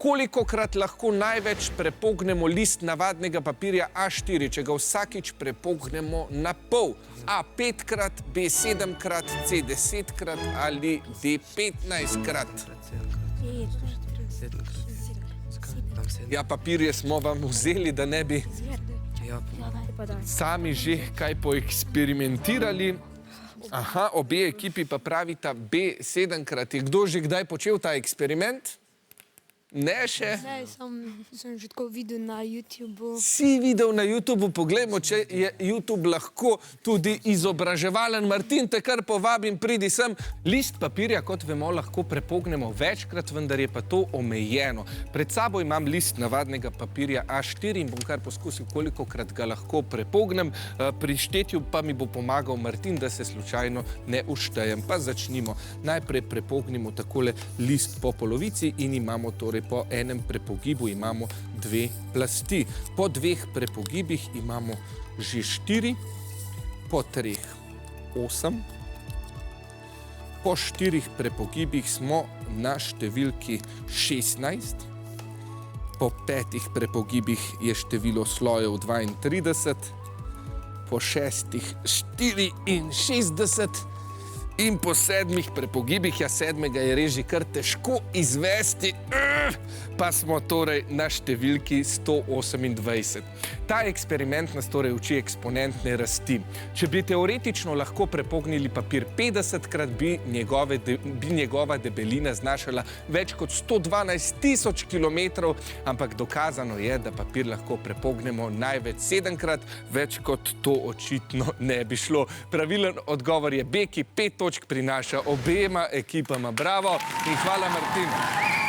Kolikokrat lahko največ prepognemo list navadnega papirja A4, če ga vsakič prepognemo na pol? A 5-krat, B 7-krat, C 10-krat ali D 15-krat? Ja, papirje smo vam vzeli, da ne bi sami že kaj poeksperimentirali. Aha, obe ekipi pa pravita B 7-krat. Je kdo že kdaj počel ta eksperiment? Ne še? Ne, sem že tako videl na YouTubu. Si videl na YouTubu, poglejmo, če je YouTube lahko tudi izobraževalen. Martin, te kar povabim, pridi sem. List papirja, kot vemo, lahko prepognemo večkrat, vendar je pa to omejeno. Pred sabo imam list navadnega papirja A4 in bom kar poskusil, kolikokrat ga lahko prepognem. Pri štetju pa mi bo pomagal Martin, da se slučajno ne uštejem. Pa začnimo. Najprej prepognimo takole list po polovici in imamo torej po enem prepogibu imamo 2 plasti. Po 2 prepogibih imamo že 4, po 3 8. Po 4 prepogibih smo na številki 16. Po 5 prepogibih je število slojev 32. Po 6 64. In po 7 prepogibih, ja 7 je res že kar težko izvesti, pa smo torej na številki 128. Ta eksperiment nas torej uči eksponentne rasti. Če bi teoretično lahko prepognili papir 50-krat, bi njegova debelina znašala več kot 112.000 kilometrov, ampak dokazano je, da papir lahko prepognemo največ 7-krat, več kot to očitno ne bi šlo. Pravilen odgovor je B, ki 5 točk prinaša obema ekipama. Bravo in hvala, Martin.